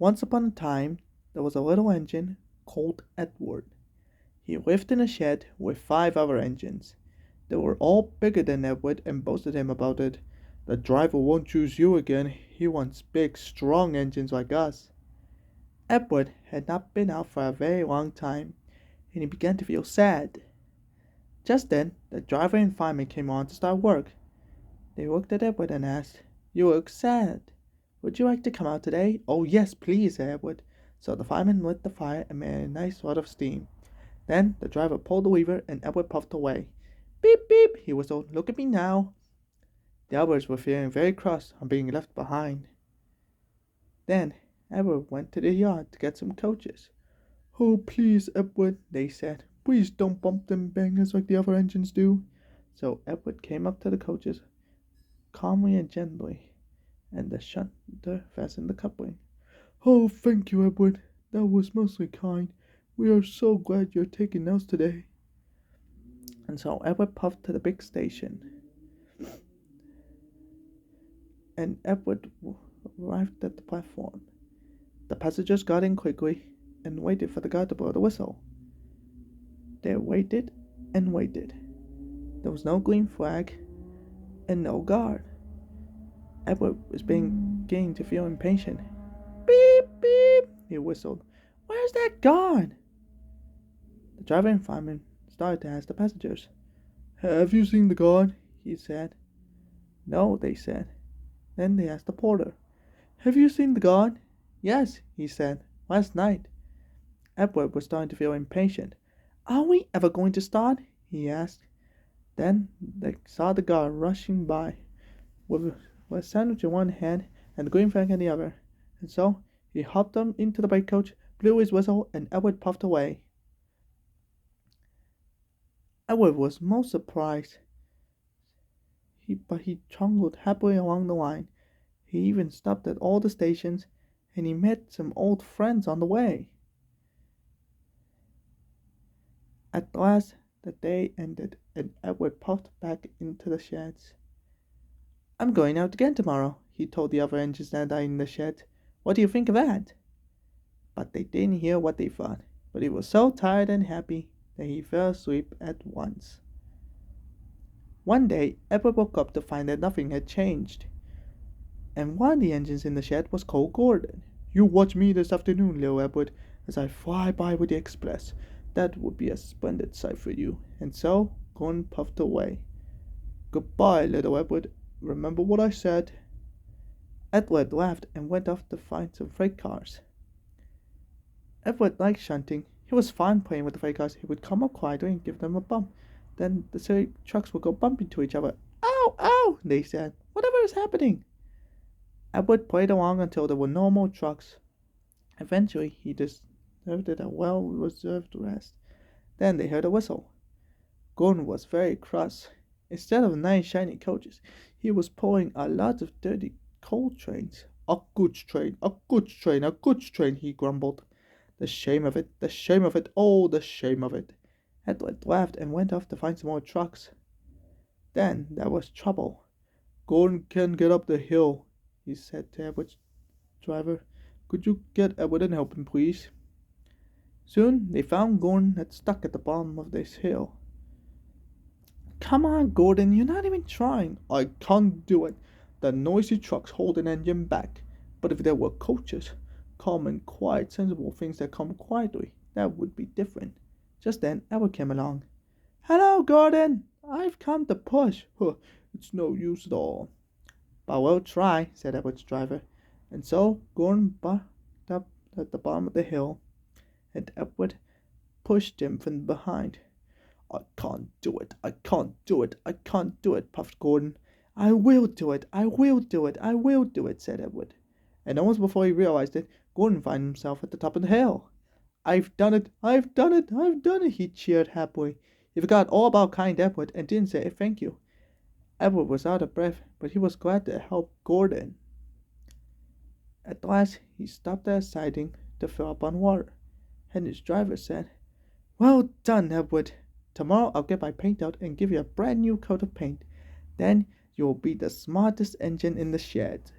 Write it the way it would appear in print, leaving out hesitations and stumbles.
Once upon a time, there was a little engine called Edward. He lived in a shed with 5 other engines. They were all bigger than Edward and boasted him about it. The driver won't choose you again. He wants big, strong engines like us. Edward had not been out for a very long time, and he began to feel sad. Just then, the driver and fireman came on to start work. They looked at Edward and asked, "You look sad. Would you like to come out today?" "Oh, yes, please," said Edward. So the fireman lit the fire and made a nice lot of steam. Then the driver pulled the lever and Edward puffed away. "Beep, beep," he whistled. "Look at me now." The others were feeling very cross on being left behind. Then Edward went to the yard to get some coaches. "Oh, please, Edward," they said. "Please don't bump them bangers like the other engines do." So Edward came up to the coaches calmly and gently, and the shunter fastened the coupling. "Oh, thank you, Edward. That was mostly kind. We are so glad you're taking us today." And so Edward puffed to the big station. And Edward arrived at the platform. The passengers got in quickly and waited for the guard to blow the whistle. They waited and waited. There was no green flag and no guard. Edward was beginning to feel impatient. "Beep, beep," he whistled. "Where's that guard?" The driver and fireman started to ask the passengers. "Have you seen the guard?" he said. "No," they said. Then they asked the porter. "Have you seen the guard?" "Yes," he said. "Last night." Edward was starting to feel impatient. "Are we ever going to start?" he asked. Then they saw the guard rushing by with a sandwich in one hand and the green flag in the other. And so he hopped them into the brake coach, blew his whistle, and Edward puffed away. Edward was most surprised. But he trundled happily along the line. He even stopped at all the stations, and he met some old friends on the way. At last, the day ended, and Edward puffed back into the sheds. "I'm going out again tomorrow," he told the other engines that night in the shed. "What do you think of that?" But they didn't hear what they thought. But he was so tired and happy that he fell asleep at once. One day, Edward woke up to find that nothing had changed. And one of the engines in the shed was called Gordon. "You watch me this afternoon, little Edward, as I fly by with the express. That would be a splendid sight for you." And so Gordon puffed away. "Goodbye, little Edward. Remember what I said." Edward laughed and went off to find some freight cars. Edward liked shunting. He was fun playing with the freight cars. He would come up quietly and give them a bump. Then the silly trucks would go bump into each other. "Ow, ow," they said. "Whatever is happening?" Edward played along until there were no more trucks. Eventually, he deserved a well-reserved rest. Then they heard a whistle. Gordon was very cross. Instead of 9 shiny coaches, he was pulling a lot of dirty coal trains. "A goods train, a goods train, a goods train," he grumbled. "The shame of it, the shame of it, oh, the shame of it." Edward laughed and went off to find some more trucks. Then there was trouble. "Gordon can't get up the hill," he said to Edward's driver. "Could you get Edward and help him, please?" Soon they found Gordon had stuck at the bottom of this hill. "Come on, Gordon, you're not even trying." "I can't do it. The noisy trucks hold an engine back. But if there were coaches, calm and quiet, sensible things that come quietly, that would be different." Just then Edward came along. "Hello, Gordon. I've come to push." "Huh, it's no use at all." "But we'll try," said Edward's driver. And so Gordon bucked up at the bottom of the hill, and Edward pushed him from behind. "I can't do it, I can't do it, I can't do it," puffed Gordon. "I will do it, I will do it, I will do it," said Edward. And almost before he realized it, Gordon found himself at the top of the hill. "I've done it, I've done it, I've done it," he cheered happily. He forgot all about kind Edward and didn't say thank you. Edward was out of breath, but he was glad to help Gordon. At last he stopped at a siding to fill up on water, and his driver said, "Well done, Edward. Tomorrow I'll get my paint out and give you a brand new coat of paint. Then you will be the smartest engine in the shed."